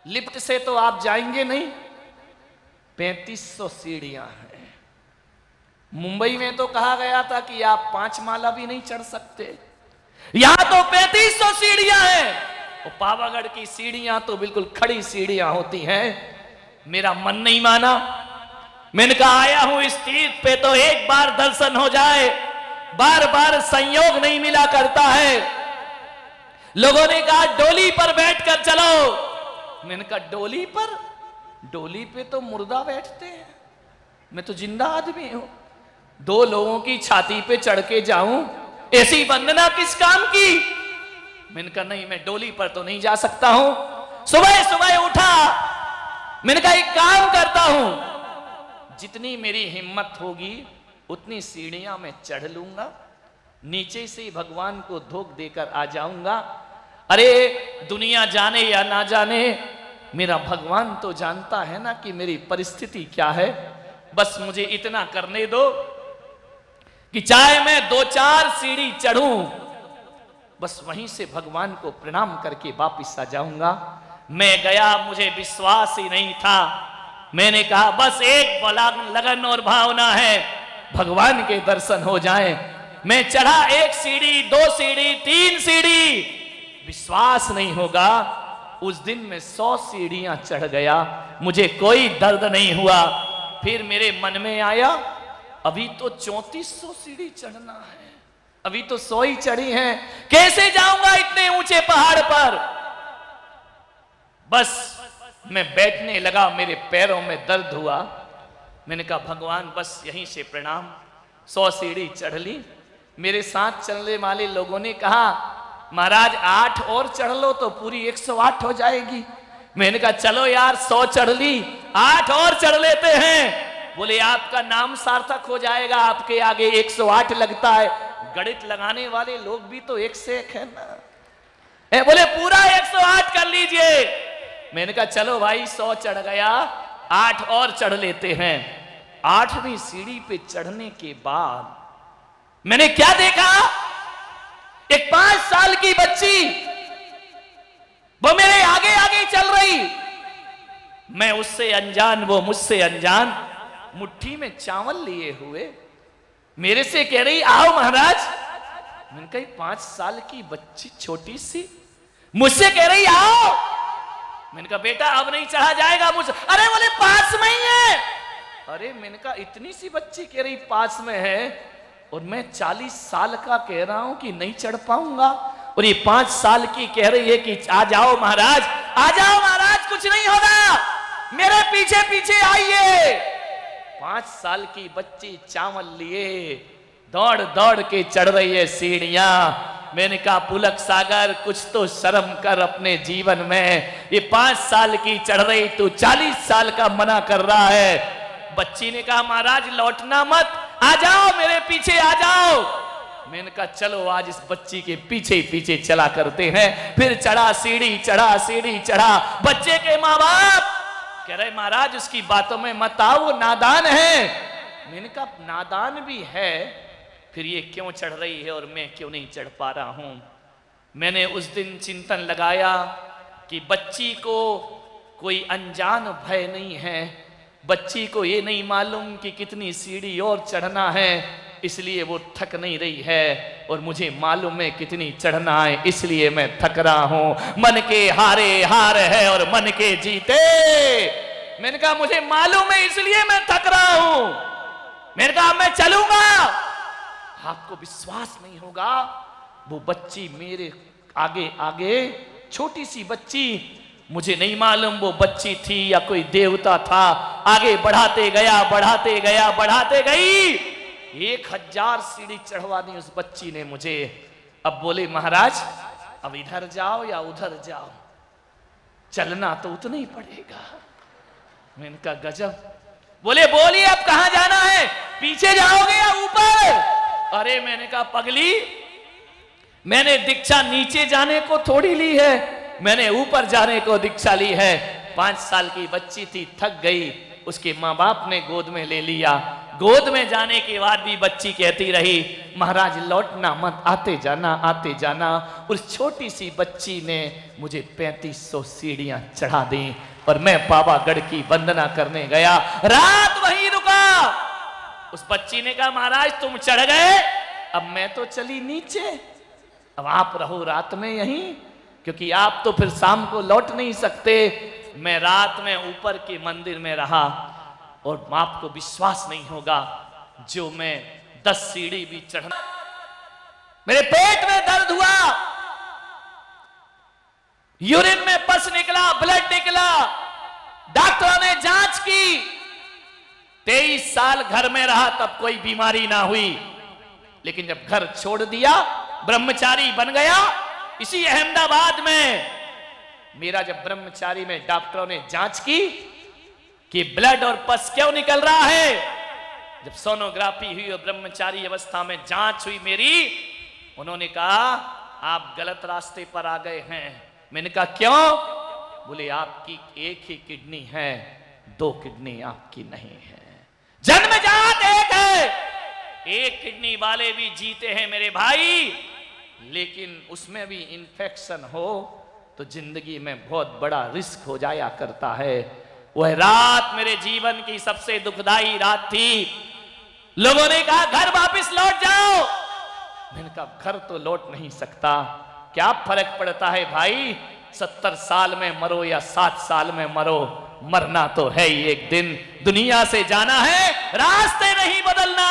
Lift से तो आप जाएंगे नहीं, 3500 सीढ़ियां हैं। मुंबई में तो कहा गया था कि आप 5 माला भी नहीं चढ़ सकते, यहां तो 3500 सीढ़ियां हैं। और पावागढ़ की सीढ़ियां तो बिल्कुल खड़ी सीढ़ियां होती हैं। मेरा मन नहीं माना, मैंने कहा आया हूं इस तीर्थ पे तो एक बार दर्शन हो जाए, बार बार संयोग नहीं मिला करता है। लोगों ने कहा डोली पर बैठकर चलो, मैंने कहा डोली पर? डोली पे तो मुर्दा बैठते हैं, मैं तो जिंदा आदमी हूं। 2 लोगों की छाती पे चढ़ के जाऊं, ऐसी वंदना किस काम की? मैंने कहा नहीं, मैं डोली पर तो नहीं जा सकता हूं। सुबह सुबह उठा, मैंने कहा एक काम करता हूं, जितनी मेरी हिम्मत होगी उतनी सीढ़ियां मैं चढ़ लूंगा, नीचे से भगवान को धोख देकर आ जाऊंगा। अरे दुनिया जाने या ना जाने, मेरा भगवान तो जानता है ना कि मेरी परिस्थिति क्या है। बस मुझे इतना करने दो कि चाहे मैं 2-4 सीढ़ी चढ़ूं, बस वहीं से भगवान को प्रणाम करके वापिस आ जाऊंगा। मैं गया, मुझे विश्वास ही नहीं था। मैंने कहा बस एक लगन और भावना है, भगवान के दर्शन हो जाएं। मैं चढ़ा 1 सीढ़ी, 2 सीढ़ी, 3 सीढ़ी, विश्वास नहीं होगा उस दिन मैं 100 सीढ़ियां चढ़ गया, मुझे कोई दर्द नहीं हुआ। फिर मेरे मन में आया अभी तो 3400 सीढ़ी चढ़ना है, अभी तो 100 ही चढ़ी हैं, कैसे जाऊंगा इतने ऊंचे पहाड़ पर। बस मैं बैठने लगा, मेरे पैरों में दर्द हुआ। मैंने कहा भगवान बस यहीं से प्रणाम। 100 सीढ़ी चढ़ ली। मेरे साथ चलने वाले लोगों ने कहा महाराज 8 और चढ़ लो तो पूरी 108 हो जाएगी। मैंने कहा चलो यार 100 चढ़ ली, 8 और चढ़ लेते हैं। बोले आपका नाम सार्थक हो जाएगा, आपके आगे 108 लगता है। गणित लगाने वाले लोग भी तो 1 से 1 है ना। बोले पूरा 108 कर लीजिए। मैंने कहा चलो भाई 100 चढ़ गया, 8 और चढ़ लेते हैं। 8वीं सीढ़ी पे चढ़ने के बाद मैंने क्या देखा, एक 5 साल की बच्ची वो मेरे आगे आगे चल रही, मैं उससे अनजान, वो मुझसे अनजान, मुट्ठी में चावल लिए हुए मेरे से कह रही आओ महाराज। मैंने कही 5 साल की बच्ची छोटी सी मुझसे कह रही आओ। मैंने कहा बेटा अब नहीं चढ़ा जाएगा मुझसे। अरे बोले पास में ही है। अरे मैंने कहा इतनी सी बच्ची कह रही पास में है और मैं 40 साल का कह रहा हूं कि नहीं चढ़ पाऊंगा, और ये 5 साल की कह रही है कि आ जाओ महाराज, आ जाओ महाराज, कुछ नहीं होगा, मेरे पीछे पीछे आइए। 5 साल की बच्ची चावल लिए दौड़ दौड़ के चढ़ रही है सीढ़ियां। मैंने कहा पुलक सागर कुछ तो शर्म कर अपने जीवन में, ये 5 साल की चढ़ रही तू 40 साल का मना कर रहा है। बच्ची ने कहा महाराज लौटना मत, आ जाओ मेरे पीछे आ जाओ। मैंने कहा चलो आज इस बच्ची के पीछे पीछे चला करते हैं। फिर चढ़ा सीढ़ी, चढ़ा सीढ़ी, चढ़ा। बच्चे के माँ बाप कह रहे महाराज उसकी बातों में मत आओ, वो नादान है। मैंने कहा नादान भी है, फिर ये क्यों चढ़ रही है और मैं क्यों नहीं चढ़ पा रहा हूं। मैंने उस दिन चिंतन लगाया कि बच्ची को कोई अनजान भय नहीं है, बच्ची को ये नहीं मालूम कि कितनी सीढ़ी और चढ़ना है, इसलिए वो थक नहीं रही है, और मुझे मालूम है कितनी चढ़ना है, इसलिए मैं थक रहा हूं। मन के हारे हार है और मन के जीते। मैंने कहा मुझे मालूम है इसलिए मैं थक रहा हूं। मैंने कहा मैं चलूंगा। आपको विश्वास नहीं होगा, वो बच्ची मेरे आगे आगे, छोटी सी बच्ची, मुझे नहीं मालूम वो बच्ची थी या कोई देवता था, आगे बढ़ाते गया, बढ़ाते गया, बढ़ाते गई। 1000 सीढ़ी चढ़वा दी उस बच्ची ने मुझे। अब बोले महाराज अब इधर जाओ या उधर जाओ, चलना तो उतना ही पड़ेगा। मैंने कहा गजब। बोले बोलिए अब कहां जाना है, पीछे जाओगे या ऊपर? अरे मैंने कहा पगली, मैंने दीक्षा नीचे जाने को थोड़ी ली है, मैंने ऊपर जाने को दीक्षा ली है। 5 साल की बच्ची थी, थक गई, उसके माँ बाप ने गोद में ले लिया, गोद में जाने के बाद भी बच्ची कहती रही, महाराज लौटना मत, आते जाना आते जाना। उस छोटी सी बच्ची ने मुझे 3500 सीढ़ियां चढ़ा दी और मैं पावागढ़ की वंदना करने गया, रात वहीं रुका। उस बच्ची ने कहा, महाराज तुम चढ़ गए, अब मैं तो चली नीचे, अब आप रहो रात में यहीं, क्योंकि आप तो फिर शाम को लौट नहीं सकते। मैं रात में ऊपर के मंदिर में रहा और आपको विश्वास नहीं होगा, जो मैं 10 सीढ़ी भी चढ़ा, मेरे पेट में दर्द हुआ, यूरिन में पस निकला, ब्लड निकला। डॉक्टरों ने जांच की, 23 साल घर में रहा तब कोई बीमारी ना हुई, लेकिन जब घर छोड़ दिया, ब्रह्मचारी बन गया, इसी अहमदाबाद में मेरा जब ब्रह्मचारी में डॉक्टरों ने जांच की कि ब्लड और पस क्यों निकल रहा है, जब सोनोग्राफी हुई और ब्रह्मचारी अवस्था में जांच हुई मेरी, उन्होंने कहा आप गलत रास्ते पर आ गए हैं। मैंने कहा क्यों? बोले आपकी एक ही किडनी है, 2 किडनी आपकी नहीं है, जन्मजात एक है। एक किडनी वाले भी जीते हैं मेरे भाई, लेकिन उसमें भी इंफेक्शन हो तो जिंदगी में बहुत बड़ा रिस्क हो जाया करता है। वह रात मेरे जीवन की सबसे दुखदाई रात थी। लोगों ने कहा घर वापस लौट जाओ, मैंने कहा घर तो लौट नहीं सकता, क्या फर्क पड़ता है भाई, 70 साल में मरो या 7 साल में मरो, मरना तो है ही एक दिन, दुनिया से जाना है, रास्ते नहीं बदलना,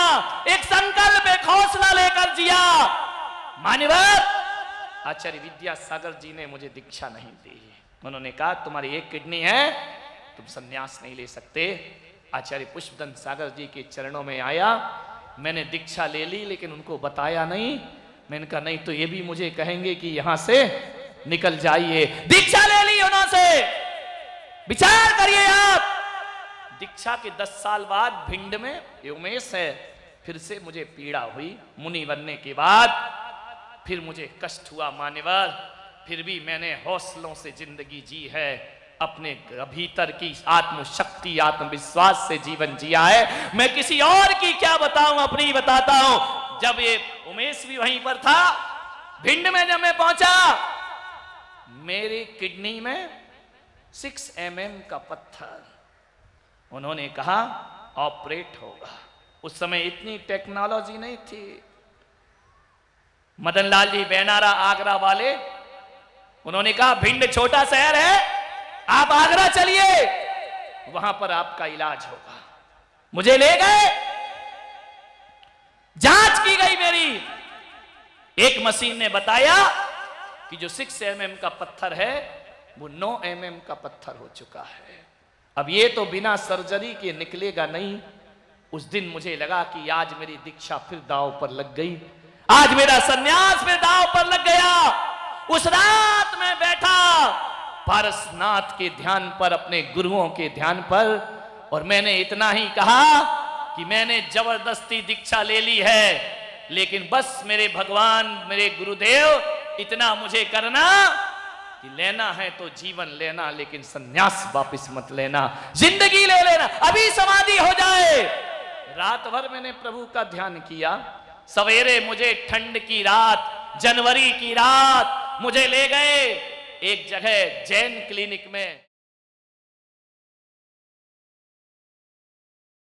एक संकल्प एक हौसला लेकर जिया। मान्यवर आचार्य विद्यासागर जी ने मुझे दीक्षा नहीं दी, उन्होंने कहा तुम्हारी एक किडनी है, तुम संन्यास नहीं ले सकते। आचार्य पुष्पदंत सागर जी के चरणों में आया, मैंने दीक्षा ले ली, लेकिन उनको बताया नहीं। मैंने कहा नहीं तो ये भी मुझे कहेंगे कि यहां से निकल जाइए। दीक्षा ले ली उन्होंने, विचार करिए आप, दीक्षा के 10 साल बाद भिंड में उमेश है, फिर से मुझे पीड़ा हुई। मुनि बनने के बाद फिर मुझे कष्ट हुआ मान्यवर, फिर भी मैंने हौसलों से जिंदगी जी है, अपने भीतर की आत्मशक्ति आत्मविश्वास से जीवन जिया है। मैं किसी और की क्या बताऊं, अपनी बताता हूं। जब ये उमेश भी वहीं पर था, भिंड में जब मैं पहुंचा, मेरी किडनी में 6 mm का पत्थर, उन्होंने कहा ऑपरेट होगा। उस समय इतनी टेक्नोलॉजी नहीं थी। मदन लाल जी बेनारा आगरा वाले, उन्होंने कहा भिंड छोटा शहर है, आप आगरा चलिए, वहां पर आपका इलाज होगा। मुझे ले गए, जांच की गई मेरी, एक मशीन ने बताया कि जो 6 mm का पत्थर है वो 9 mm का पत्थर हो चुका है। अब ये तो बिना सर्जरी के निकलेगा नहीं। उस दिन मुझे लगा कि आज मेरी दीक्षा फिर दांव पर लग गई, आज मेरा सन्यास फिर दांव पर लग गया। उस रात में बैठा पारसनाथ के ध्यान पर, अपने गुरुओं के ध्यान पर, और मैंने इतना ही कहा कि मैंने जबरदस्ती दीक्षा ले ली है, लेकिन बस मेरे भगवान मेरे गुरुदेव इतना मुझे करना कि लेना है तो जीवन लेना, लेकिन सन्यास वापस मत लेना, जिंदगी ले लेना, अभी समाधि हो जाए। रात भर मैंने प्रभु का ध्यान किया। सवेरे मुझे ठंड की रात, जनवरी की रात, मुझे ले गए एक जगह जैन क्लिनिक में।